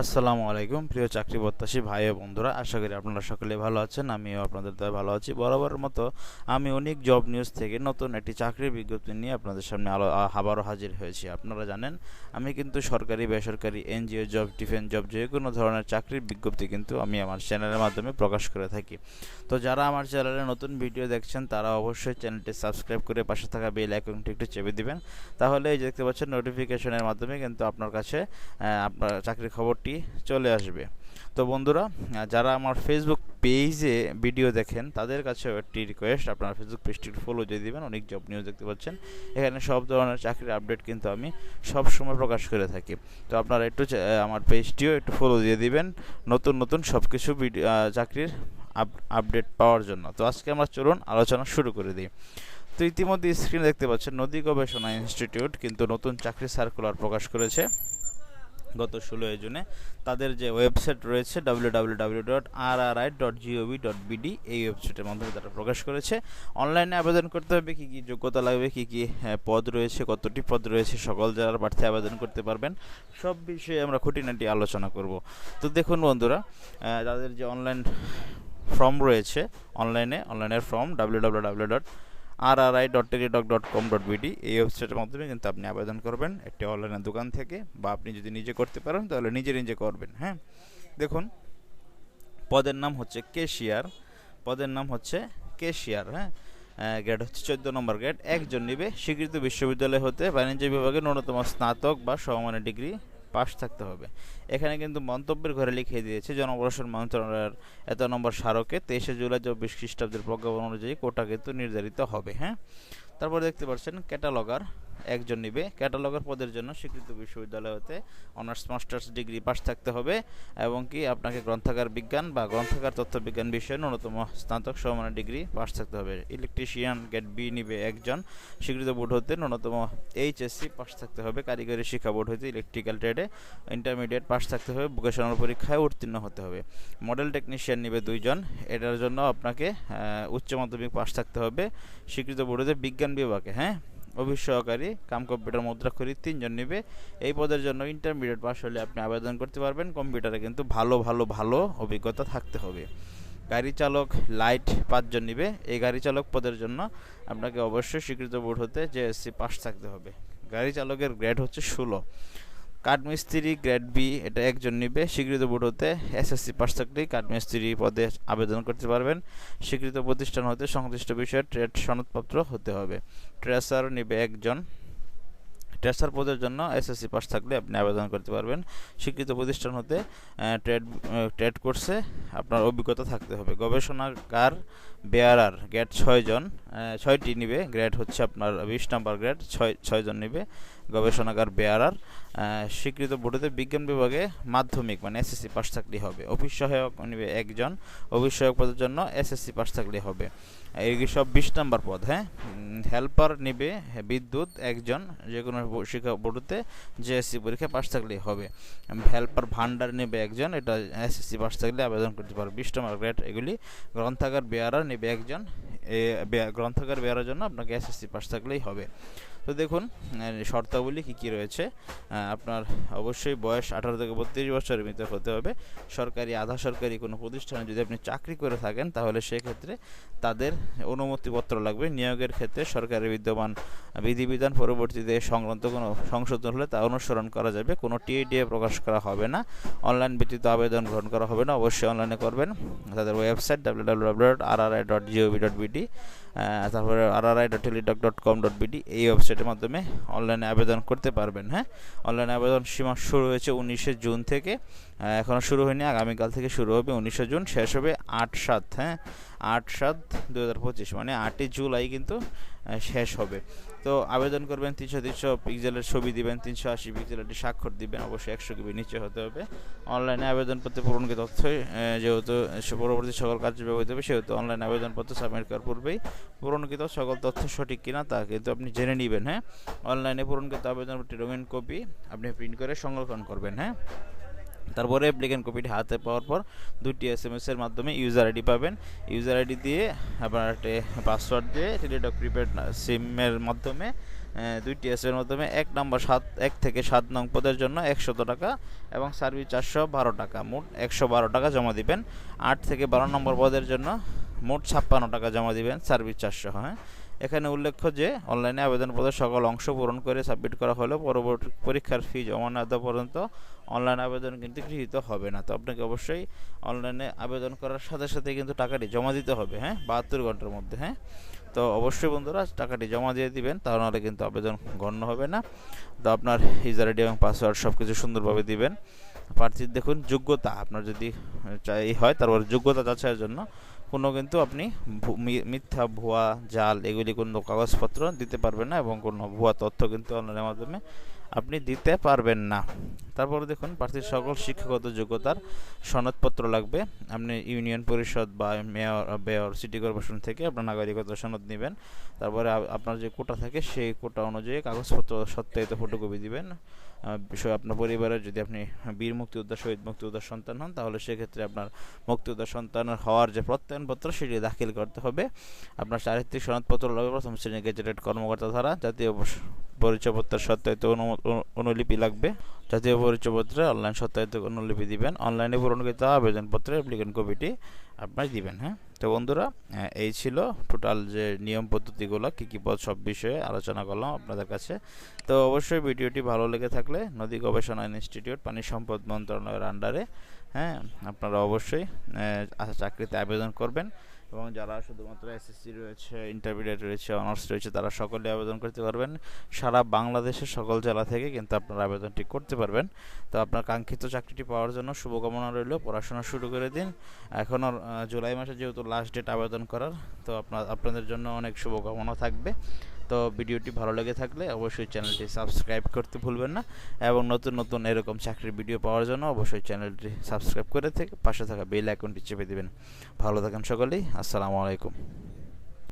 আসসালামু আলাইকুম প্রিয় চাকরি প্রত্যাশী ভাই ও বন্ধুরা, আশা করি আপনারা সকলে ভালো আছেন। আমিও আপনাদের দ্বারা ভালো আছি। বরাবরের মতো আমি অনেক জব নিউজ থেকে নতুন একটি চাকরির বিজ্ঞপ্তি নিয়ে আপনাদের সামনে আবারও হাজির হয়েছি। আপনারা জানেন আমি কিন্তু সরকারি, বেসরকারি, এনজিও জব, ডিফেন্স জব, যে কোনো ধরনের চাকরির বিজ্ঞপ্তি কিন্তু আমি আমার চ্যানেলের মাধ্যমে প্রকাশ করে থাকি। তো যারা আমার চ্যানেলে নতুন ভিডিও দেখছেন তারা অবশ্যই চ্যানেলটি সাবস্ক্রাইব করে পাশে থাকা বেল আইকনটি একটু চেপে দিবেন। তাহলে এই যে দেখতে পাচ্ছেন নোটিফিকেশনের মাধ্যমে কিন্তু আপনার কাছে আপনার চাকরির খবরটি চলে আসবে। তো বন্ধুরা, যারা আমার ফেসবুক পেজে ভিডিও দেখেন তাদের কাছেও একটি রিকোয়েস্ট, আপনারা ফেসবুক পেজটি ফলো দিয়ে দিবেন। অনেক জব নিউজ দেখতে পাচ্ছেন, এখানে সব ধরনের চাকরির আপডেট কিন্তু আমি সব সময় প্রকাশ করে থাকি। তো আপনারা একটু আমার পেজটিও একটু ফলো দিয়ে দিবেন নতুন নতুন সব কিছু ভিডিও চাকরির আপডেট পাওয়ার জন্য। তো আজকে আমরা চলুন আলোচনা শুরু করে দিই। তো ইতিমধ্যে স্ক্রিনে দেখতে পাচ্ছেন নদী গবেষণা ইনস্টিটিউট কিন্তু নতুন চাকরি সার্কুলার প্রকাশ করেছে গত 16 জুনে। তাদের যে ওয়েবসাইট রয়েছে www.rri.gov.bd, এই ওয়েবসাইটের মাধ্যমে তারা প্রকাশ করেছে। অনলাইনে আবেদন করতে হবে, কী কী যোগ্যতা লাগবে, কী কী পদ রয়েছে, কতটি পদ রয়েছে, সকল জেলার প্রার্থী আবেদন করতে পারবেন, সব বিষয়ে আমরা খুঁটিনাটি আলোচনা করব। তো দেখুন বন্ধুরা, তাদের যে অনলাইন ফর্ম রয়েছে, অনলাইনের ফর্ম www.rri.teledoc.com.bd, এই ওয়েবসাইটের মাধ্যমে কিন্তু আপনি আবেদন করবেন একটি অনলাইনের দোকান থেকে, বা আপনি যদি নিজে করতে পারেন তাহলে নিজে করবেন। হ্যাঁ, দেখুন পদের নাম হচ্ছে কেশিয়ার। হ্যাঁ, গ্রেড হচ্ছে 14 নম্বর গ্রেড। একজন নিবে, স্বীকৃত বিশ্ববিদ্যালয় হতে বাণিজ্য বিভাগে ন্যূনতম স্নাতক বা সমমানের ডিগ্রি পাস থাকতে হবে। এখানে কিন্তু মন্তব্যের ঘরে লিখিয়ে দিয়েছে জনপ্রশাসন মন্ত্রণালয়ের এত নম্বর স্মারকে 23 জুলাই 24 খ্রিস্টাব্দের প্রজ্ঞাপন অনুযায়ী কোটা কিন্তু নির্ধারিত হবে। হ্যাঁ, তারপর দেখতে পাচ্ছেন ক্যাটালগার একজন নিবে। ক্যাটালগার পদের জন্য স্বীকৃত বিশ্ববিদ্যালয় হতে অনার্স মাস্টার্স ডিগ্রি পাস থাকতে হবে, এবং কি আপনাকে গ্রন্থাগার বিজ্ঞান বা গ্রন্থাগার তথ্যবিজ্ঞান বিষয়ে ন্যূনতম স্নাতক সমমানের ডিগ্রি পাস থাকতে হবে। ইলেকট্রিশিয়ান গ্রেড বি নিবে একজন, স্বীকৃত বোর্ড হতে ন্যূনতম এইচএসসি পাস থাকতে হবে। কারিগরি শিক্ষা বোর্ড হতে ইলেকট্রিক্যাল ট্রেডে ইন্টারমিডিয়েট পাস থাকতে হবে। ভোকেশনাল পরীক্ষায় উত্তীর্ণ হতে হবে। মডেল টেকনিশিয়ান নিবে দুইজন, এটার জন্য আপনাকে উচ্চ মাধ্যমিক পাস থাকতে হবে, স্বীকৃত বোর্ড হতে বিজ্ঞান বিভাগে। হ্যাঁ, অফিস সহকারী কাম কম্পিউটার মুদ্রাক্ষরিক 3 জন নেবে। এই পদের জন্য ইন্টারমিডিয়েট পাস হলে আপনি আবেদন করতে পারবেন। কম্পিউটারে কিন্তু ভালো অভিজ্ঞতা থাকতে হবে। গাড়ি চালক লাইট 5 জন নেবে। এই গাড়ি চালক পদের জন্য আপনাকে অবশ্যই স্বীকৃত বোর্ড হতে জেএসসি পাস থাকতে হবে। গাড়ি চালকের গ্রেড হচ্ছে 16। কাঠমিস্ত্রি গ্রেড বি, এটা একজন নিবে, স্বীকৃত বোর্ড হতে এসএসসি পাস থাকলেই কাঠমিস্ত্রি পদে আবেদন করতে পারবেন। স্বীকৃত প্রতিষ্ঠান হতে সংশ্লিষ্ট বিষয়ে ট্রেড সনদপত্র হতে হবে। ট্রেসার নিবে একজন, ট্রেসার পদের জন্য এসএসসি পাস থাকলে আপনি আবেদন করতে পারবেন। স্বীকৃত প্রতিষ্ঠান হতে ট্রেড কোর্সে আপনার অভিজ্ঞতা থাকতে হবে। গবেষণাগার বেয়ারার গ্রেড 6টি নিবে। গ্রেড হচ্ছে আপনার 20 নম্বর গ্রেড, 6 জন নিবে গবেষণাগার বেয়ারার। স্বীকৃত বোর্ডে বিজ্ঞান বিভাগে মাধ্যমিক মানে এসএসসি পাস থাকলেই হবে। অফিস সহায়ক নিবে একজন, অফিস সহায়ক পদের জন্য এসএসসি পাস থাকলেই হবে। এই সব 20 নম্বর পদ। হ্যাঁ, হেল্পার নিবে বিদ্যুৎ একজন, যে কোনো শিক্ষা বোর্ডতে জেএসসি পরীক্ষা পাস থাকলেই হবে। হেল্পার ভান্ডার নেবে একজন, এটা এসএসসি পাস থাকলে আবেদন করতে পারবে। 20 নম্বর গ্রেড এগুলি। গ্রন্থাগার বেয়ারার নেবে একজন, গ্রন্থাগার বেয়ারার জন্য আপনাকে এসএসসি পাস থাকলেই হবে। তো দেখুন শর্তাবলী কী রয়েছে। আপনার অবশ্যই বয়স 18 থেকে 32 বছরের ভিতরে হতে হবে। সরকারি, আধা সরকারি কোনো প্রতিষ্ঠানে যদি আপনি চাকরি করে থাকেন তাহলে সেক্ষেত্রে তাদের অনুমতিপত্র লাগবে। নিয়োগের ক্ষেত্রে সরকারের বিদ্যমান বিধিবিধান পরবর্তীতে সংক্রান্ত কোনো সংশোধন হলে তা অনুসরণ করা যাবে। কোনো টিএডিএ প্রকাশ করা হবে না। অনলাইন ব্যতীত আবেদন গ্রহণ করা হবে না, অবশ্যই অনলাইনে করবেন। তাদের ওয়েবসাইট www.rri.gov.bd, তারপরে rri.teledoc.com.bd, এই ওয়েবসাইটের মাধ্যমে অনলাইনে আবেদন করতে পারবেন। হ্যাঁ, অনলাইনে আবেদন সীমা শুরু হয়েছে 19 জুন থেকে, এখনও শুরু হয়নি, আগামীকাল থেকে শুরু হবে 19 জুন, শেষ হবে 8/7। হ্যাঁ, 8/7/2025 মানে 8ই জুলাই কিন্তু শেষ হবে। তো আবেদন করবেন, 300 পিক্সেলের ছবি দিবেন, 380 পিক্সেলের একটি স্বাক্ষর দিবেন, অবশ্যই 100 KB নিচে হতে হবে। অনলাইনে আবেদনপত্রে পূরণকৃত তথ্য যেহেতু পরবর্তী সকল কাজে ব্যবহৃত হবে, সেহেতু অনলাইন আবেদনপত্র সাবমিট করার পূর্বেই পূরণকৃত সকল তথ্য সঠিক কিনা তা কিন্তু আপনি জেনে নেবেন। হ্যাঁ, অনলাইনে পূরণকৃত আবেদনপত্রটি রঙিন কপি আপনি প্রিন্ট করে সংরক্ষণ করবেন। হ্যাঁ, তারপরে অ্যাপ্লিকেন্ট কপিটি হাতে পাওয়ার পর 2টি SMS এর মাধ্যমে ইউজার আইডি পাবেন। ইউজার আইডি দিয়ে আপনার একটা পাসওয়ার্ড দিয়ে টেলিটক প্রিপেড সিমের মাধ্যমে দুইটি আছে, এর মাধ্যমে 1 থেকে 7 নং পদের জন্য 100 টাকা এবং সার্ভিস 412 টাকা, মোট 112 টাকা জমা দিবেন। 8 থেকে 12 নম্বর পদের জন্য মোট 56 টাকা জমা দিবেন, সার্ভিস 400। হ্যাঁ, এখানে উল্লেখ্য যে অনলাইনে আবেদনপত্রের সকল অংশ পূরণ করে সাবমিট করা হলেও পরবর্তী পরীক্ষার ফি জমা না দেওয়া পর্যন্ত অনলাইন আবেদন কিন্তু গৃহীত হবে না। তো আপনাকে অবশ্যই অনলাইনে আবেদন করার সাথে সাথে কিন্তু টাকাটি জমা দিতে হবে, হ্যাঁ, 72 ঘন্টার মধ্যে। হ্যাঁ, তো অবশ্যই বন্ধুরা টাকাটি জমা দিয়ে দিবেন, তাহলে কিন্তু আবেদন গণ্য হবে না। তো আপনার ইউজার আইডি এবং পাসওয়ার্ড সব কিছু সুন্দরভাবে দিবেন। প্রার্থীর দেখুন যোগ্যতা, আপনার যদি চাই হয় তারপর যোগ্যতা যাচাইয়ের জন্য কোনো কিন্তু আপনি মিথ্যা, ভুয়া, জাল এগুলি কোনো কাগজপত্র দিতে পারবেন না এবং কোনো ভুয়া তথ্য কিন্তু অনলাইনের মাধ্যমে আপনি দিতে পারবেন না। তারপরে দেখুন প্রার্থীর সকল শিক্ষাগত যোগ্যতার সনদপত্র লাগবে। আপনি ইউনিয়ন পরিষদ বা মেয়র সিটি কর্পোরেশন থেকে আপনার নাগরিকত্ব সনদ নেবেন। তারপরে আপনার যে কোটা থাকে সেই কোটা অনুযায়ী কাগজপত্র সত্যায়িত ফটোকপি দিবেন। বিষয় আপনার পরিবারের যদি আপনি বীর মুক্তিযোদ্ধা, শহীদ মুক্তিযোদ্ধার সন্তান হন, তাহলে সেক্ষেত্রে আপনার মুক্তিযোদ্ধার সন্তান হওয়ার যে প্রত্যয়নপত্র সেটি দাখিল করতে হবে। আপনার চারিত্রিক সনদপত্র লাগবে, প্রথম শ্রেণীর গেজেটেড কর্মকর্তা ধারা, জাতীয় পরিচয়পত্রের সত্যায়িত অনুলিপি লাগবে। জাতীয় পরিচয়পত্রে অনলাইন সত্যায়িত অনুলিপি দিবেন। অনলাইনে পূরণকৃত আবেদনপত্রের অ্যাপ্লিকেন্ট কপিটি আপনার দিবেন। হ্যাঁ, তো বন্ধুরা এই ছিল টোটাল যে নিয়ম পদ্ধতিগুলো, কী পদ সব বিষয়ে আলোচনা করলাম আপনাদের কাছে। তো অবশ্যই ভিডিওটি ভালো লেগে থাকলে নদী গবেষণা ইনস্টিটিউট, পানি সম্পদ মন্ত্রণালয়ের আন্ডারে, হ্যাঁ, আপনারা অবশ্যই চাকরিতে আবেদন করবেন। এবং যারা শুধুমাত্র এসএসসি রয়েছে, ইন্টারমিডিয়েট রয়েছে, অনার্স রয়েছে, তারা সকলে আবেদন করতে পারবেন। সারা বাংলাদেশের সকল জেলা থেকে কিন্তু আপনারা আবেদনটি করতে পারবেন। তো আপনার কাঙ্ক্ষিত চাকরিটি পাওয়ার জন্য শুভকামনা রইল। পড়াশোনা শুরু করে দিন। এখনও জুলাই মাসে যেহেতু লাস্ট ডেট আবেদন করার, তো আপনাদের জন্য অনেক শুভকামনা থাকবে। তো ভিডিওটি ভালো লেগে থাকলে অবশ্যই চ্যানেলটি সাবস্ক্রাইব করতে ভুলবেন না এবং নতুন নতুন এরকম চাকরির ভিডিও পাওয়ার জন্য অবশ্যই চ্যানেলটি সাবস্ক্রাইব করে থেকে পাশে থাকা বেল আইকনটি চেপে দিবেন। ভালো থাকেন সকলেই। আসসালামু আলাইকুম।